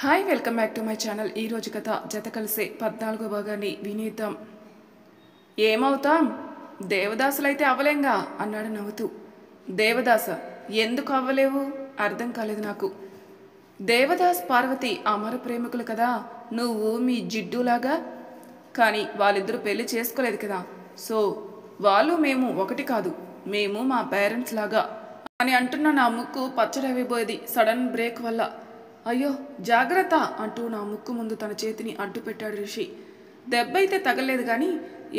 Hi welcome back to my channel. ఈరోజు కథ జత కలిసే 14వ భాగాన్ని వినేద్దాం. ఏమవుతాం, దేవదాసులైతే అవ్వలేంగా అన్నాడు నవ్వుతూ. దేవదాస ఎందుకు అవ్వలేవు అర్థం కాలేదు నాకు. దేవదాస్ పార్వతి అమర ప్రేమికులు కదా, నువ్వు మీ జిడ్డులాగా. కానీ వాళ్ళిద్దరూ పెళ్లి చేసుకోలేదు కదా, సో వాళ్ళు మేము ఒకటి కాదు, మేము మా పేరెంట్స్ లాగా అని అంటున్న నా ముక్కు పచ్చడైపోయేది సడన్ బ్రేక్ వల్ల. అయ్యో జాగ్రత్త అంటూ నా ముక్కు ముందు తన చేతిని అడ్డు పెట్టాడు రిషి. దెబ్బ అయితే తగలేదు కానీ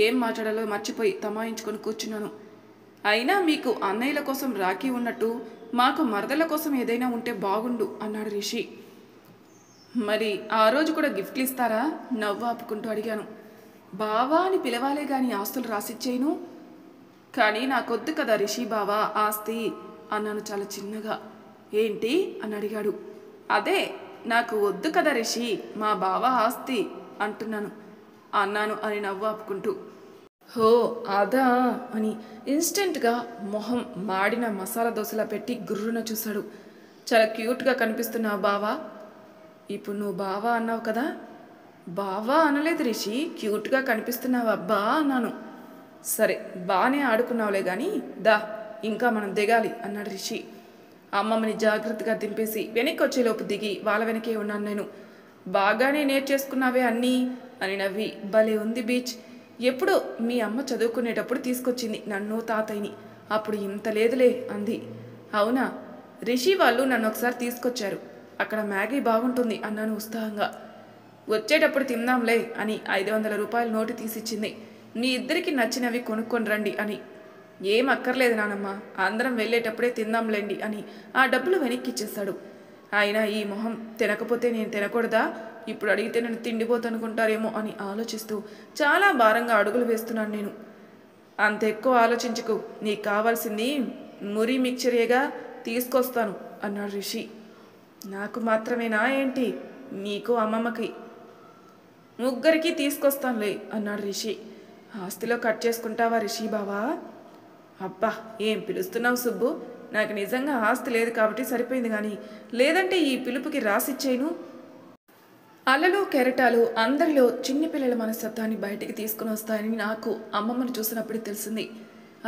ఏం మాట్లాడాలో మర్చిపోయి తమాయించుకొని కూర్చున్నాను. అయినా మీకు అన్నయ్యల కోసం రాఖీ ఉన్నట్టు మాకు మరదల కోసం ఏదైనా ఉంటే బాగుండు అన్నాడు రిషి. మరి ఆ రోజు కూడా గిఫ్ట్లు ఇస్తారా నవ్వు ఆపుకుంటూ అడిగాను. బావా అని పిలవాలే గాని ఆస్తులు రాసిచ్చేయను. కానీ నాకొద్దు కదా రిషి బావా ఆస్తి అన్నాను చాలా చిన్నగా. ఏంటి అని అడిగాడు. అదే నాకు వద్దు కదా రిషి మా బావ ఆస్తి అన్నాను అని నవ్వు ఆపుకుంటూ. హో అదా అని ఇన్స్టెంట్గా మొహం మాడిన మసాలా దోశలా పెట్టి గుర్రున చూశాడు. చాలా క్యూట్గా కనిపిస్తున్నావు బావా. ఇప్పుడు నువ్వు బావా అన్నావు కదా. బావా అనలేదు రిషి, క్యూట్గా కనిపిస్తున్నావు అబ్బా అన్నాను. సరే బాగానే ఆడుకున్నావులే కానీ దా ఇంకా మనం దిగాలి అన్నాడు రిషి. అమ్మమ్మని జాగ్రత్తగా దింపేసి వెనక్కి వచ్చేలోపు దిగి వాళ్ళ వెనకే ఉన్నాను నేను. బాగానే నేర్చేసుకున్నావే అన్నీ అని నవ్వి. భలే ఉంది బీచ్. ఎప్పుడో మీ అమ్మ చదువుకునేటప్పుడు తీసుకొచ్చింది నన్ను తాతయ్యని, అప్పుడు ఇంత లేదులే అంది. అవునా, రిషి వాళ్ళు నన్ను ఒకసారి తీసుకొచ్చారు, అక్కడ మ్యాగీ బాగుంటుంది అన్నాను ఉత్సాహంగా. వచ్చేటప్పుడు తిందాంలే అని 500 రూపాయల నోటు తీసిచ్చింది. మీ ఇద్దరికి నచ్చినవి కొనుక్కొని రండి అని. ఏం అక్కర్లేదు నానమ్మ, అందరం వెళ్ళేటప్పుడే తిందాంలేండి అని ఆ డబ్బులు వెనక్కి ఇచ్చేస్తాడు. అయినా ఈ మొహం తినకపోతే నేను తినకూడదా, ఇప్పుడు అడిగితే నేను తిండిపోతనుకుంటారేమో అని ఆలోచిస్తూ చాలా భారంగా అడుగులు వేస్తున్నాను నేను. అంత ఎక్కువ ఆలోచించకు, నీకు కావాల్సింది మురి మిక్చరేగా, తీసుకొస్తాను అన్నాడు రిషి. నాకు మాత్రమేనా ఏంటి, నీకు అమ్మమ్మకి ముగ్గురికి తీసుకొస్తానులే అన్నాడు రిషి. ఆస్తిలో కట్ చేసుకుంటావా రిషి బావా. అబ్బా ఏం పిలుస్తున్నావు సుబ్బు, నాకు నిజంగా ఆస్తి లేదు కాబట్టి సరిపోయింది, కానీ లేదంటే ఈ పిలుపుకి రాసిచ్చేను. అలలు కెరటాలు అందరిలో చిన్నపిల్లల మనస్తత్వాన్ని బయటికి తీసుకుని వస్తాయని నాకు అమ్మమ్మను చూసినప్పుడు తెలిసింది.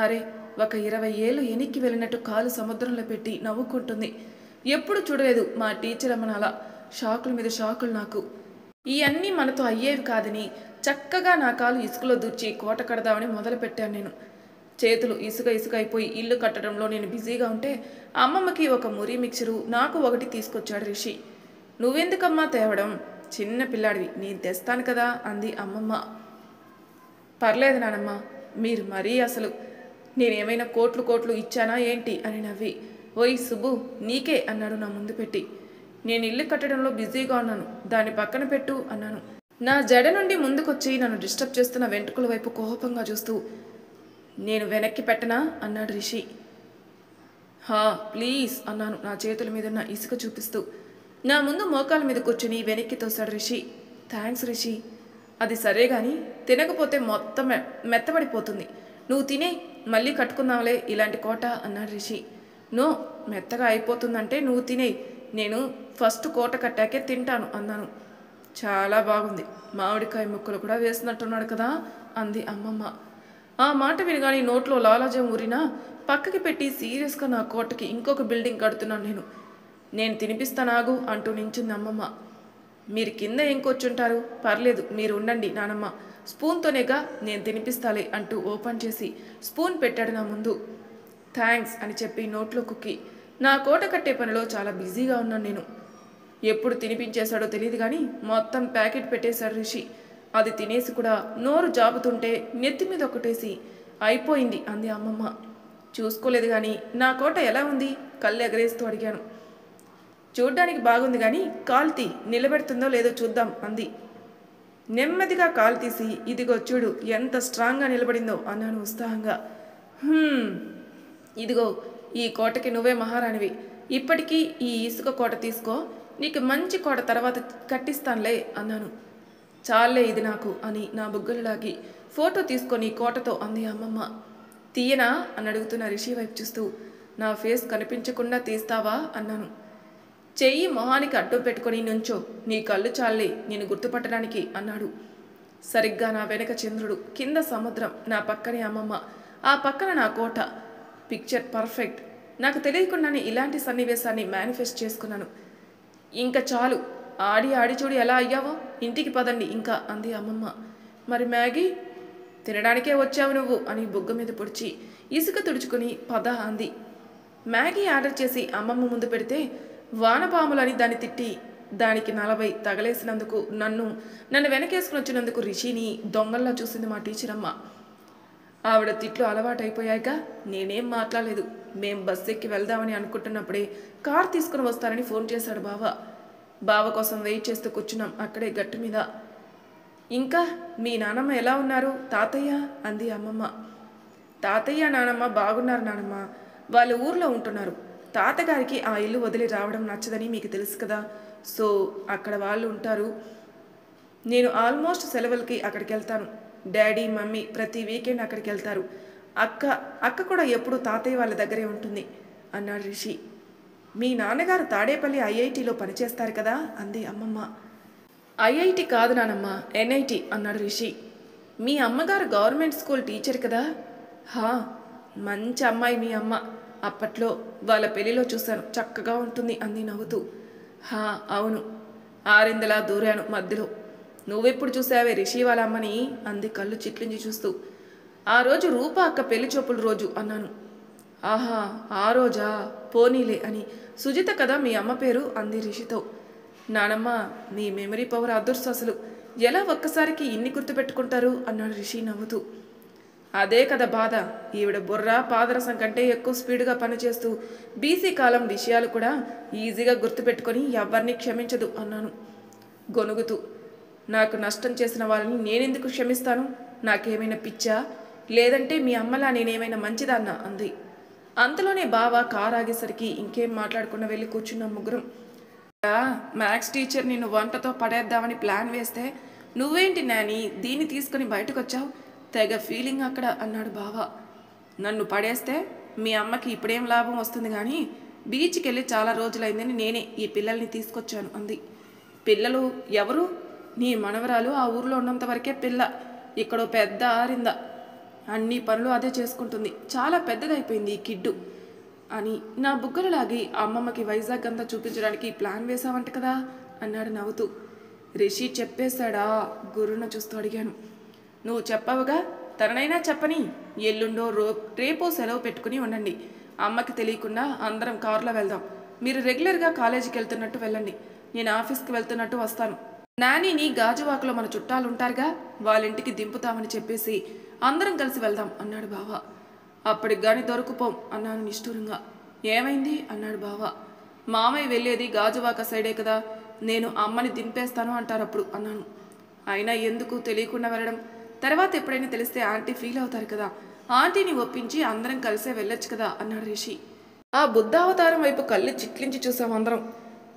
అరే ఒక 20 ఏళ్ళు ఎనిక్కి వెళ్ళినట్టు కాలు సముద్రంలో పెట్టి నవ్వుకుంటుంది. ఎప్పుడు చూడలేదు మా టీచర్ అమ్మను అలా. షాకుల మీద షాకులు నాకు. ఇవన్నీ మనతో అయ్యేవి కాదని చక్కగా నా కాలు ఇసుకలో దూర్చి కోట కడదామని మొదలుపెట్టాను నేను. చేతులు ఇసుక అయిపోయి ఇల్లు కట్టడంలో నేను బిజీగా ఉంటే అమ్మమ్మకి ఒక మురి మిక్చరు, నాకు ఒకటి తీసుకొచ్చాడు రిషి. నువ్వెందుకమ్మా తేవడం, చిన్న పిల్లాడివి, నేను తెస్తాను కదా అంది అమ్మమ్మ. పర్లేదు నానమ్మ, మీరు మరీ అసలు నేనేమైనా కోట్లు ఇచ్చానా ఏంటి అని నవ్వి. ఓయ్ సుబ్బు నీకే అన్నాడు నా ముందు పెట్టి. నేను ఇల్లు కట్టడంలో బిజీగా ఉన్నాను, దాన్ని పక్కన పెట్టు అన్నాను. నా జడ నుండి ముందుకొచ్చి నన్ను డిస్టర్బ్ చేస్తున్న వెంట్రుకల వైపు కోపంగా చూస్తూ. నేను వెనక్కి పెట్టనా అన్నాడు రిషి. హా ప్లీజ్ అన్నాను నా చేతుల మీదున్న ఇసుక చూపిస్తూ. నా ముందు మోకాల మీద కూర్చుని వెనక్కి తోశాడు రిషి. థ్యాంక్స్ రిషి. అది సరే కానీ తినకపోతే మొత్తం మెత్తబడిపోతుంది, నువ్వు తినే మళ్ళీ కట్టుకుందాంలే ఇలాంటి కోట అన్నాడు రిషి. నో, మెత్తగా అయిపోతుందంటే నువ్వు తినే, నేను ఫస్ట్ కోట కట్టాకే తింటాను అన్నాను. చాలా బాగుంది, మామిడికాయ ముక్కలు కూడా వేసినట్టున్నాడు కదా అంది అమ్మమ్మ. ఆ మాట వినగానే నోట్లో లాలాజం ఊరినా పక్కకి పెట్టి సీరియస్గా నా కోటకి ఇంకొక బిల్డింగ్ కడుతున్నాను నేను తినిపిస్తానాగు అంటూ నించుంది అమ్మమ్మ. మీరు కింద ఏం కూర్చుంటారు, పర్లేదు మీరు ఉండండి నానమ్మ, స్పూన్తోనేగా నేను తినిపిస్తాలే అంటూ ఓపెన్ చేసి స్పూన్ పెట్టాడు నా ముందు. థ్యాంక్స్ అని చెప్పి నోట్లో కుక్కి నా కోట కట్టే పనిలో చాలా బిజీగా ఉన్నాను నేను. ఎప్పుడు తినిపించేశాడో తెలియదు కానీ మొత్తం ప్యాకెట్ పెట్టేశాడు రిషి. అది తినేసి కూడా నోరు జాబుతుంటే నెత్తి మీద ఒకటేసి అయిపోయింది అంది అమ్మమ్మ. చూసుకోలేదు కానీ నా కోట ఎలా ఉంది కళ్ళు ఎగరేస్తూ అడిగాను. చూడ్డానికి బాగుంది కానీ కాల్తీ నిలబెడుతుందో లేదో చూద్దాం అంది. నెమ్మదిగా కాలు తీసి ఇదిగో చూడు ఎంత స్ట్రాంగ్గా నిలబడిందో అన్నాను ఉత్సాహంగా. ఇదిగో ఈ కోటకి నువ్వే మహారాణివి, ఇప్పటికీ ఈ ఇసుక కోట తీసుకో, నీకు మంచి కోట తర్వాత కట్టిస్తానులే అన్నాను. చాలే ఇది నాకు అని నా బుగ్గలు లాగి ఫోటో తీసుకొని కోటతో అంది అమ్మమ్మ. తీయనా అని అడుగుతున్న రిషి వైపు చూస్తూ. నా ఫేస్ కనిపించకుండా తీస్తావా అన్నాను. చెయ్యి మొహానికి అడ్డు పెట్టుకొని నుంచో, నీ కళ్ళు చాలే నేను గుర్తుపట్టడానికి అన్నాడు. సరిగ్గా నా వెనక చంద్రుడు, కింద సముద్రం, నా పక్కనే అమ్మమ్మ, ఆ పక్కన నా కోట. Picture perfect. నాకు తెలియకుండానే ఇలాంటి సన్నివేశాన్ని మేనిఫెస్ట్ చేసుకున్నాను. ఇంకా చాలు, ఆడి ఆడి చూడి ఎలా అయ్యావో, ఇంటికి పదండి ఇంకా అంది అమ్మమ్మ. మరి మ్యాగీ? తినడానికే వచ్చావు నువ్వు అని బుగ్గ మీద పొడిచి ఇసుక తుడుచుకుని పద అంది. మ్యాగీ ఆర్డర్ చేసి అమ్మమ్మ ముందు పెడితే వానపాములని దాన్ని తిట్టి దానికి 40 తగలేసినందుకు నన్ను వెనకేసుకుని వచ్చినందుకు రిషిని దొంగల్లా చూసింది మా టీచర్ అమ్మ. ఆవిడ తిట్లు అలవాటైపోయాక నేనేం మాట్లాడలేదు. మేం బస్ ఎక్కి వెళ్దామని అనుకుంటున్నప్పుడే కార్ తీసుకుని వస్తారని ఫోన్ చేశాడు బావ. బావ కోసం వెయిట్ చేస్తూ కూర్చున్నాం అక్కడే గట్టు మీద. ఇంకా మీ నానమ్మ ఎలా ఉన్నారు తాతయ్య అంది అమ్మమ్మ. తాతయ్య నానమ్మ బాగున్నారు నానమ్మ, వాళ్ళు ఊర్లో ఉంటున్నారు. తాతగారికి ఆ ఇల్లు వదిలి రావడం నచ్చదని మీకు తెలుసు కదా, సో అక్కడ వాళ్ళు ఉంటారు. నేను ఆల్మోస్ట్ సెలవులకి అక్కడికి వెళ్తాను. డాడీ మమ్మీ ప్రతి వీకెండ్ అక్కడికి వెళ్తారు. అక్క కూడా ఎప్పుడు తాతయ్య వాళ్ళ దగ్గరే ఉంటుంది అన్నాడు రిషి. మీ నాన్నగారు తాడేపల్లి ఐఐటిలో పనిచేస్తారు కదా అంది అమ్మమ్మ. ఐఐటి కాదు నానమ్మ, ఎన్ఐటి అన్నాడు రిషి. మీ అమ్మగారు గవర్నమెంట్ స్కూల్ టీచర్ కదా? హా, మంచి అమ్మాయి మీ అమ్మ. అప్పట్లో వాళ్ళ పెళ్లిలో చూశాను, చక్కగా ఉంటుంది అంది నవ్వుతూ. హా అవును, ఆరిందలా దూరాను మధ్యలో. నువ్వెప్పుడు చూసావే రిషి వాళ్ళ అమ్మని అంది కళ్ళు చిట్లించి చూస్తూ. ఆ రోజు రూప అక్క పెళ్లి చూపుల రోజు అన్నాను. ఆహా ఆ రోజా, పోనీలే అని సుజిత కదా మీ అమ్మ పేరు అంది రిషితో. నానమ్మ మీ మెమరీ పవర్ అదృష్టం, అసలు ఎలా ఒక్కసారికి ఇన్ని గుర్తుపెట్టుకుంటారు అన్నాడు రిషి నవ్వుతూ. అదే కదా బాధ, ఈవిడ బుర్ర పాదరసం కంటే ఎక్కువ స్పీడ్గా పనిచేస్తూ బీసీ కాలం విషయాలు కూడా ఈజీగా గుర్తుపెట్టుకొని ఎవరిని క్షమించదు అన్నాను గొనుగుతూ. నాకు నష్టం చేసిన వాళ్ళని నేనెందుకు క్షమిస్తాను? నాకేమైనా పిచ్చా, లేదంటే మీ అమ్మలా నేనేమైనా మంచిదాన్నా అంది. అంతలోనే బావ కారు ఆగేసరికి ఇంకేం మాట్లాడకుండా వెళ్ళి కూర్చున్న ముగ్గురం. మ్యాథ్స్ టీచర్ నిన్ను వంటతో పడేద్దామని ప్లాన్ వేస్తే నువ్వేంటి నాని దీన్ని తీసుకుని బయటకు వచ్చావు, తెగ ఫీలింగ్ అక్కడ అన్నాడు బావ. నన్ను పడేస్తే మీ అమ్మకి ఇప్పుడేం లాభం వస్తుంది కానీ బీచ్కి వెళ్ళి చాలా రోజులైందని నేనే ఈ పిల్లల్ని తీసుకొచ్చాను అంది. పిల్లలు ఎవరు? నీ మనవరాలు ఆ ఊర్లో ఉన్నంత వరకే పిల్ల, ఇక్కడో పెద్ద ఆరింద, అన్ని పనులు అదే చేసుకుంటుంది, చాలా పెద్దదైపోయింది ఈ కిడ్డు అని నా బుగ్గలు లాగి అమ్మమ్మకి వైజాగ్ అంతా చూపించడానికి ప్లాన్ వేసావంట కదా అన్నాడు నవ్వుతూ. రిషి చెప్పేశాడా గుర్రున చూస్తూ అడిగాను. నువ్వు చెప్పావుగా, తననైనా చెప్పని. ఎల్లుండో రేపో సెలవు పెట్టుకుని ఉండండి, అమ్మకి తెలియకుండా అందరం కారులో వెళ్దాం. మీరు రెగ్యులర్గా కాలేజీకి వెళ్తున్నట్టు వెళ్ళండి, నేను ఆఫీస్కి వెళ్తున్నట్టు వస్తాను. నానిని గాజువాకలో మన చుట్టాలు ఉంటారుగా, వాళ్ళింటికి దింపుతామని చెప్పేసి అందరం కలిసి వెళ్దాం అన్నాడు బావ. అప్పటికి గాని దొరుకుపోం అన్నాను నిష్ఠూరంగా. ఏమైంది అన్నాడు బావ. మామయ్య వెళ్ళేది గాజువాక సైడే కదా, నేను అమ్మని దింపేస్తాను అంటారు అప్పుడు అన్నాను. అయినా ఎందుకు తెలియకుండా వెళ్ళడం, తర్వాత ఎప్పుడైనా తెలిస్తే ఆంటీ ఫీల్ అవుతారు కదా, ఆంటీని ఒప్పించి అందరం కలిసే వెళ్ళొచ్చు కదా అన్నాడు రిషి. ఆ బుద్ధావతారం వైపు కళ్ళు చిట్లించి చూసాం అందరం.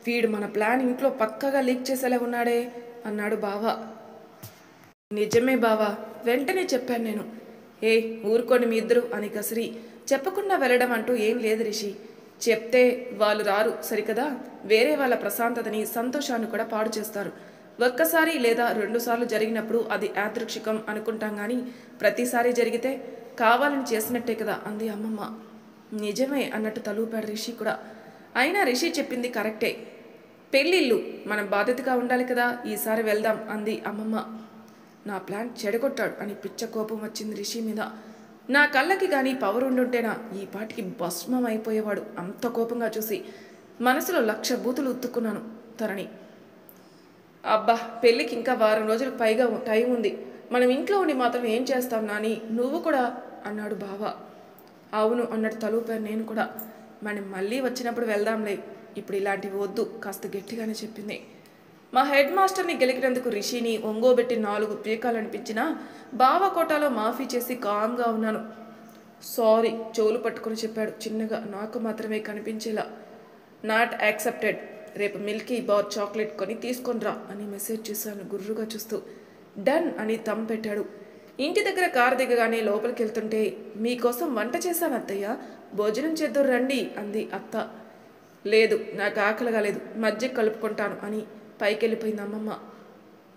వీడు మన ప్లాన్ ఇంట్లో పక్కగా లీక్ చేసేలా ఉన్నాడే అన్నాడు బావ. నిజమే బావా, వెంటనే చెప్పాను నేను. ఏ ఊరుకోండి మీ ఇద్దరు అని కసిరి. చెప్పకుండా వెళ్ళడం అంటూ ఏం లేదు రిషి, చెప్తే వాళ్ళు రారు సరికదా, వేరే వాళ్ళ ప్రశాంతతని సంతోషాన్ని కూడా పాడు చేస్తారు. ఒక్కసారి లేదా 2 సార్లు జరిగినప్పుడు అది యాదృక్షికం అనుకుంటాం కానీ ప్రతిసారి జరిగితే కావాలని చేసినట్టే కదా అంది అమ్మమ్మ. నిజమే అన్నట్టు తలూపాడు రిషి కూడా. అయినా రిషి చెప్పింది కరెక్టే, పెళ్ళిళ్ళు మనం బాధ్యతగా ఉండాలి కదా, ఈసారి వెళ్దాం అంది అమ్మమ్మ. నా ప్లాన్ చెడగొట్టాడు అని పిచ్చ కోపం వచ్చింది రిషి మీద. నా కళ్ళకి కానీ పవర్ ఉండుంటేనా ఈ పాటికి భస్మం అయిపోయేవాడు, అంత కోపంగా చూసి మనసులో 1,00,000 బూతులు ఉత్తుకున్నాను తనని. అబ్బా పెళ్ళికి ఇంకా వారం రోజులకు పైగా టైం ఉంది, మనం ఇంట్లో ఉండి మాత్రం ఏం చేస్తాం నాని, నువ్వు కూడా అన్నాడు బావ. అవును అన్నట్టు తలూపాను నేను కూడా. మనం మళ్ళీ వచ్చినప్పుడు వెళ్దాంలే, ఇప్పుడు ఇలాంటివి వద్దు కాస్త గట్టిగానే చెప్పింది. మా హెడ్ మాస్టర్ని గెలికినందుకు రిషిని ఒంగోబెట్టి 4 పీకాలనిపించినా బావ కోటాలో మాఫీ చేసి కామ్గా ఉన్నాను. సారీ చెవులు పట్టుకుని చెప్పాడు చిన్నగా, నాకు మాత్రమే కనిపించేలా. నాట్ యాక్సెప్టెడ్, రేపు మిల్కీ బార్ చాక్లెట్ కొని తీసుకొనిరా అని మెసేజ్ చేశాను గుర్రుగా చూస్తూ. డన్ అని తమ్ పెట్టాడు. ఇంటి దగ్గర కారు దిగగానే లోపలికి వెళ్తుంటే మీకోసం వంట చేశాను అత్తయ్య, భోజనం చేద్దాం రండి అంది అత్త. లేదు, నాకు ఆకలిగా లేదు, మజ్జిగ కలుపుకుంటాను అని పైకి వెళ్ళిపోయింది అమ్మమ్మ.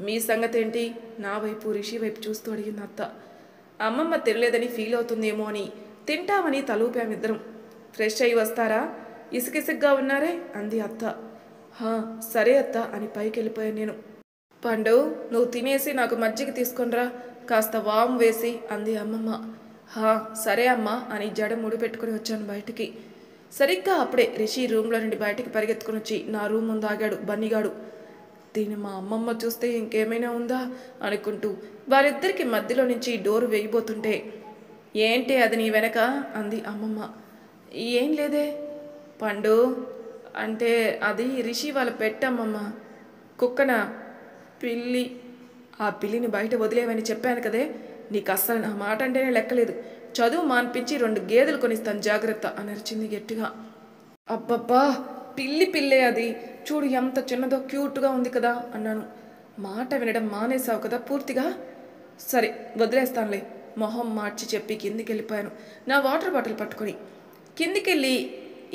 మీ సంగతి ఏంటి? నా వైపు రిషి వైపు చూస్తూ అడిగింది అత్త. అమ్మమ్మ తినలేదని ఫీల్ అవుతుందేమో అని తింటామని తలూపామిద్దరం. ఫ్రెష్ అయ్యి వస్తారా? ఇసుకిసుగ్గా ఉన్నారే అంది అత్త. సరే అత్త అని పైకి వెళ్ళిపోయాను నేను. పండు, నువ్వు తినేసి నాకు మజ్జిగ తీసుకొనిరా, కాస్త వాము వేసి అంది అమ్మమ్మ. సరే అమ్మా అని జడ ముడి పెట్టుకుని వచ్చాను బయటికి. సరిగ్గా అప్పుడే రిషి రూమ్లో నుండి బయటికి పరిగెత్తుకుని వచ్చి నా రూమ్ ముందు ఆగాడు బన్నీగాడు. దీన్ని మా అమ్మమ్మ చూస్తే ఇంకేమైనా ఉందా అనుకుంటూ వారిద్దరికి మధ్యలో నుంచి డోరు వేయబోతుంటే, ఏంటి అది నీ వెనక అంది అమ్మమ్మ. ఏం లేదే పండు, అంటే అది రిషి వాళ్ళ పెట్టమ్మమ్మ. కుక్కనా? పిల్లి. ఆ పిల్లిని బయట వదిలేవని చెప్పాను కదే, నీకు అస్సలు నా మాట అంటేనే లెక్కలేదు. చదువు మాన్పించి 2 గేదెలు కొనిస్తాను జాగ్రత్త అని అరిచింది గట్టిగా. అబ్బబ్బా, పిల్లే అది, చూడు ఎంత చిన్నదో, క్యూట్గా ఉంది కదా అన్నాను. మాట వినడం మానేసావు కదా పూర్తిగా. సరే వదిలేస్తానులే మొహం మార్చి చెప్పి కిందికి వెళ్ళిపోయాను నా వాటర్ బాటిల్ పట్టుకొని. కిందికెళ్ళి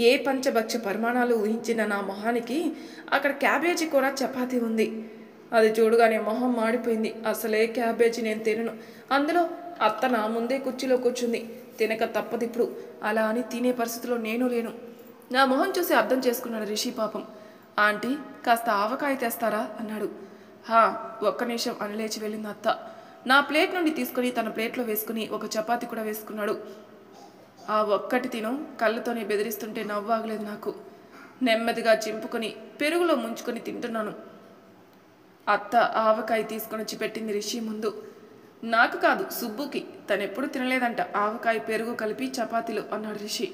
ఏ పంచభక్ష పరిమాణాలు ఊహించిన నా మొహానికి అక్కడ క్యాబేజీ కూడా చపాతీ ఉంది. అది చూడగానే మొహం మాడిపోయింది. అసలే క్యాబేజీ నేను తినను, అందులో అత్త నా ముందే కుర్చీలో కూర్చుంది, తినక తప్పదు ఇప్పుడు. అలా అని తినే పరిస్థితిలో నేను లేను. నా మొహం చూసి అర్థం చేసుకున్నాడు రిషి పాపం. ఆంటీ, కాస్త ఆవకాయ తెస్తారా అన్నాడు. ఒక్క నిమిషం అని లేచి వెళ్ళింది అత్త. నా ప్లేట్ నుండి తీసుకుని తన ప్లేట్లో వేసుకుని ఒక చపాతీ కూడా వేసుకున్నాడు. ఆ ఒక్కటి తిను కళ్ళతోనే బెదిరిస్తుంటే నవ్వాగలేదు నాకు. నెమ్మదిగా చింపుకొని పెరుగులో ముంచుకొని తింటున్నాను. అత్త ఆవకాయ తీసుకొని వచ్చి పెట్టింది రిషి ముందు. నాకు కాదు, సుబ్బుకి. తనెప్పుడు తినలేదంట ఆవకాయ పెరుగు కలిపి చపాతీలు అన్నాడు రిషి.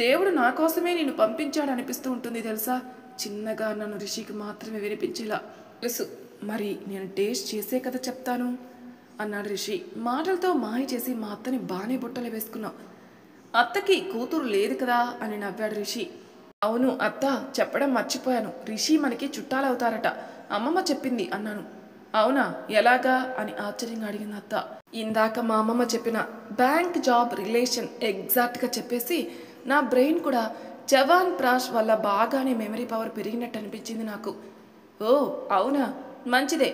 దేవుడు నా కోసమే నిన్ను పంపించాడు అనిపిస్తూ ఉంటుంది తెలుసా, చిన్నగా నన్ను రిషికి మాత్రమే వినిపించేలా. తెలుసు, మరి నేను టేస్ట్ చేసే కదా చెప్తాను అన్నాడు రిషి. మాటలతో మాయ చేసి మా అత్తని బాగానే బుట్టలు వేసుకున్నావు. అత్తకి కూతురు లేదు కదా అని నవ్వాడు రిషి. అవును అత్త, చెప్పడం మర్చిపోయాను, రిషి మనకి చుట్టాలవుతారట, అమ్మమ్మ చెప్పింది అన్నాను. అవునా, ఎలాగా అని ఆశ్చర్యంగా అడిగింది అత్త. ఇందాక మా అమ్మమ్మ చెప్పిన బ్యాంక్ జాబ్ రిలేషన్ ఎగ్జాక్ట్గా చెప్పేసి నా బ్రెయిన్ కూడా జవాన్ ప్రాష్ వల్ల బాగానే మెమరీ పవర్ పెరిగినట్టు అనిపించింది నాకు. ఓ అవునా, మంచిదే.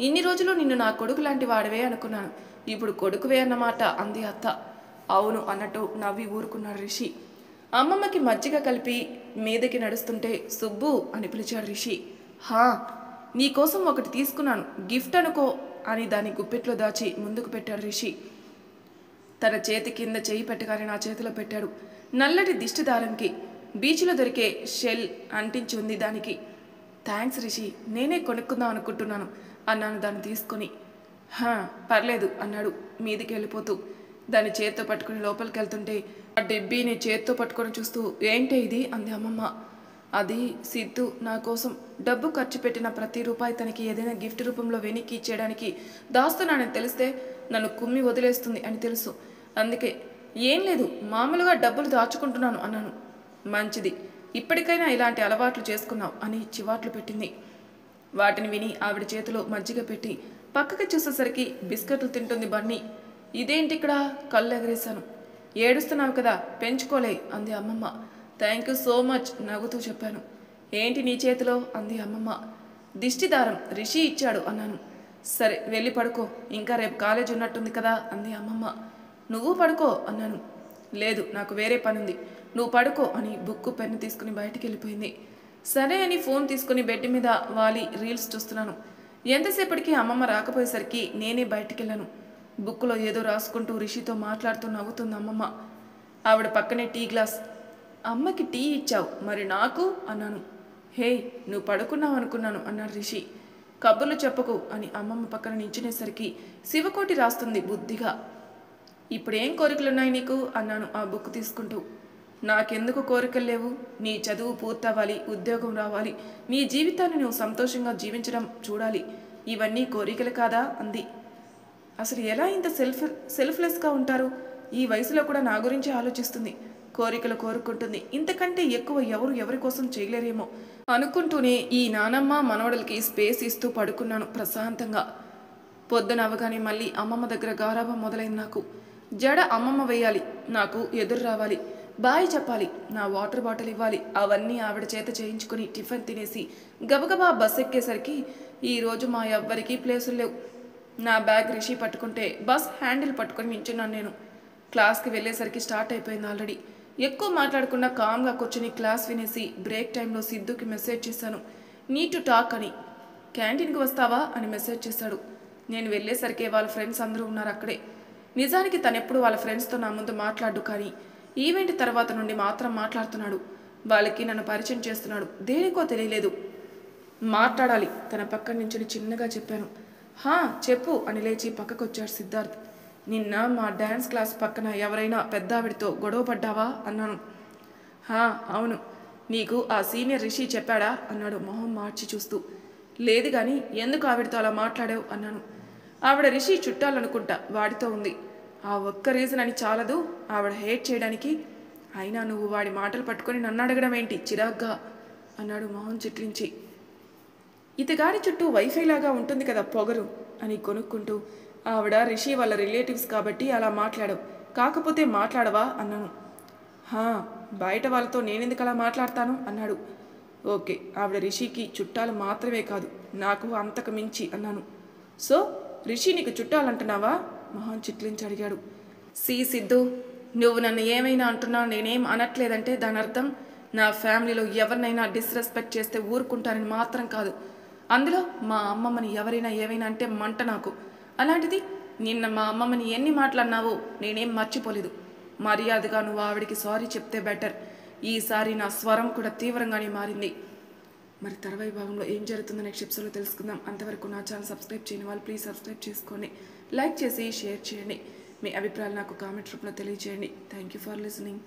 ఇన్ని రోజులు నిన్ను నా కొడుకు లాంటి వాడివే అనుకున్నాను, ఇప్పుడు కొడుకువే అన్నమాట అంది అత్త. అవును అన్నట్టు నవ్వి ఊరుకున్నాడు రిషి. అమ్మమ్మకి మజ్జిగ కలిపి మీదకి నడుస్తుంటే సుబ్బు అని పిలిచాడు రిషి. నీకోసం ఒకటి తీసుకున్నాను, గిఫ్ట్ అనుకో అని దాన్ని గుప్పెట్లో దాచి ముందుకు పెట్టాడు రిషి. తన చేతి కింద చేయి పెట్టగానే నా చేతిలో పెట్టాడు. నల్లటి దిష్టి దారంకి బీచ్లో దొరికే షెల్ అంటించి ఉంది దానికి. థ్యాంక్స్ రిషి, నేనే కొనుక్కుందాం అనుకుంటున్నాను అన్నాను దాన్ని తీసుకొని. పర్లేదు అన్నాడు మీదికి వెళ్ళిపోతూ. దాన్ని చేత్తో పట్టుకుని లోపలికి వెళ్తుంటే ఆ డెబ్బీని చేత్తో పట్టుకొని చూస్తూ, ఏంటే ఇది అంది అమ్మమ్మ. అది సిద్ధు నా కోసం డబ్బు ఖర్చు పెట్టిన ప్రతి రూపాయి తనకి ఏదైనా గిఫ్ట్ రూపంలో వెనక్కి ఇచ్చేయడానికి దాస్తున్నానని తెలిస్తే నన్ను కుమ్మి వదిలేస్తుంది అని తెలుసు, అందుకే. ఏం లేదు, మామూలుగా డబ్బులు దాచుకుంటున్నాను అన్నాను. మంచిది, ఇప్పటికైనా ఇలాంటి అలవాట్లు చేసుకున్నావు అని చివాట్లు పెట్టింది. వాటిని విని ఆవిడ చేతిలో మజ్జిగ పెట్టి పక్కకి చూసేసరికి బిస్కెట్లు తింటుంది బన్నీ. ఇదేంటి ఇక్కడ? కళ్ళు ఎగరేశాను. ఏడుస్తున్నావు కదా, పెంచుకోలే అంది అమ్మమ్మ. థ్యాంక్ యూ సో మచ్ నవ్వుతూ చెప్పాను. ఏంటి నీ చేతిలో అంది అమ్మమ్మ. దిష్టిదారం రిషి ఇచ్చాడు అన్నాను. సరే వెళ్ళి పడుకో, ఇంకా రేపు కాలేజ్ ఉన్నట్టుంది కదా అంది అమ్మమ్మ. నువ్వు పడుకో అన్నాను. లేదు, నాకు వేరే పనుంది, నువ్వు పడుకో అని బుక్కు పెన్ను తీసుకుని బయటికి వెళ్ళిపోయింది. సరే అని ఫోన్ తీసుకుని బెడ్ మీద వాలి రీల్స్ చూస్తున్నాను. ఎంతసేపటికి అమ్మమ్మ రాకపోయేసరికి నేనే బయటికి వెళ్ళాను. బుక్కులో ఏదో రాసుకుంటూ రిషితో మాట్లాడుతూ నవ్వుతుంది అమ్మమ్మ. ఆవిడ పక్కనే టీ గ్లాస్. అమ్మకి టీ ఇచ్చావు, మరి నాకు అన్నాను. హే, నువ్వు పడుకున్నావు అనుకున్నాను అన్నాడు రిషి. కబుర్లు చెప్పకు అని అమ్మమ్మ పక్కన నించునేసరికి శివకోటి రాస్తుంది బుద్ధిగా. ఇప్పుడేం కోరికలున్నాయి నీకు అన్నాను ఆ బుక్ తీసుకుంటూ. నాకెందుకు కోరికలు లేవు, నీ చదువు పూర్తవ్వాలి, ఉద్యోగం రావాలి, నీ జీవితాన్ని నువ్వు సంతోషంగా జీవించడం చూడాలి, ఇవన్నీ కోరికలు కాదా అంది. అసలు ఎలా ఇంత సెల్ఫ్లెస్గా ఉంటారు? ఈ వయసులో కూడా నా గురించి ఆలోచిస్తుంది, కోరికలు కోరుకుంటుంది, ఇంతకంటే ఎక్కువ ఎవరి కోసం చేయలేరేమో అనుకుంటూనే ఈ నానమ్మ మనవడలకి స్పేస్ ఇస్తూ పడుకున్నాను ప్రశాంతంగా. పొద్దున అవగానే మళ్ళీ అమ్మమ్మ దగ్గర గారాబం మొదలైంది నాకు. జడ అమ్మమ్మ వేయాలి, నాకు ఎదురు రావాలి, బాయ్ చెప్పాలి, నా వాటర్ బాటిల్ ఇవ్వాలి, అవన్నీ ఆవిడ చేత చేయించుకొని టిఫిన్ తినేసి గబగబా బస్ ఎక్కేసరికి ఈరోజు మా ఎవ్వరికీ ప్లేసులు లేవు. నా బ్యాగ్ రిషి పట్టుకుంటే బస్ హ్యాండిల్ పట్టుకొని నించున్నాను నేను. క్లాస్కి వెళ్ళేసరికి స్టార్ట్ అయిపోయింది ఆల్రెడీ. ఎక్కువ మాట్లాడకుండా కామ్గా కూర్చొని క్లాస్ వినేసి బ్రేక్ టైంలో సిద్ధుకి మెసేజ్ చేశాను, నీడ్ టు టాక్ అని. క్యాంటీన్కి వస్తావా అని మెసేజ్ చేశాడు. నేను వెళ్ళేసరికి వాళ్ళ ఫ్రెండ్స్ అందరూ ఉన్నారు అక్కడే. నిజానికి తనెప్పుడు వాళ్ళ ఫ్రెండ్స్తో నా ముందు మాట్లాడు, కానీ ఈవెంట్ తర్వాత నుండి మాత్రం మాట్లాడుతున్నాడు. వాళ్ళకి నన్ను పరిచయం చేస్తున్నాడు. దేనికో తెలియలేదు, మాట్లాడాలి. తన పక్కన నుంచి చిన్నగా చెప్పాను. హా చెప్పు అని లేచి పక్కకొచ్చాడు సిద్ధార్థ్. నిన్న మా డ్యాన్స్ క్లాస్ పక్కన ఎవరైనా పెద్దావిడితో గొడవ పడ్డావా అన్నాను. హా అవును, నీకు ఆ సీనియర్ రిషి చెప్పాడా అన్నాడు మొహం మార్చి చూస్తూ. లేదు కానీ ఎందుకు ఆవిడతో అలా మాట్లాడావు అన్నాను. ఆవిడ రిషి చుట్టాలనుకుంటా, వాడితో ఉంది. ఆ ఒక్క రీజన్ అని చాలదు ఆవిడ హేట్ చేయడానికి. అయినా నువ్వు వాడి మాటలు పట్టుకొని నన్ను అడగడం ఏంటి చిరాగ్గా అన్నాడు మొహం చిట్లించి. ఇతగాడి చుట్టూ వైఫై లాగా ఉంటుంది కదా పొగరు అని కొనుక్కుంటూ. ఆవిడ రిషి వాళ్ళ రిలేటివ్స్ కాబట్టి అలా మాట్లాడవు, కాకపోతే మాట్లాడవా అన్నాను. హా బయట వాళ్ళతో నేనెందుకు అలా మాట్లాడతాను అన్నాడు. ఓకే, ఆవిడ రిషికి చుట్టాలు మాత్రమే కాదు, నాకు అంతకు మించి అన్నాను. సో రిషి నీకు చుట్టాలంటున్నావా మొహం చిట్లించి అడిగాడు. సిద్ధు, నువ్వు నన్ను ఏమైనా అంటున్నా నేనేం అనట్లేదంటే దాని అర్థం నా ఫ్యామిలీలో ఎవరినైనా డిస్రెస్పెక్ట్ చేస్తే ఊరుకుంటానని మాత్రం కాదు. అందులో మా అమ్మమ్మని ఎవరైనా ఏమైనా అంటే మంట నాకు. అలాంటిది నిన్న మా అమ్మమ్మని ఎన్ని మాట్లాడినావో నేనేం మర్చిపోలేదు. మర్యాదగా నువ్వు ఆవిడికి సారీ చెప్తే బెటర్. ఈసారి నా స్వరం కూడా తీవ్రంగానే మారింది. మరి తర్వాయి భాగంలో ఏం జరుగుతుందో నెక్స్ట్ ఎపిసోడ్లో తెలుసుకుందాం. అంతవరకు నా ఛానల్ సబ్స్క్రైబ్ చేయని వాళ్ళు ప్లీజ్ సబ్స్క్రైబ్ చేసుకోండి, లైక్ చేసి షేర్ చేయండి. మీ అభిప్రాయాలు నాకు కామెంట్ రూపంలో తెలియజేయండి. Thank you for listening.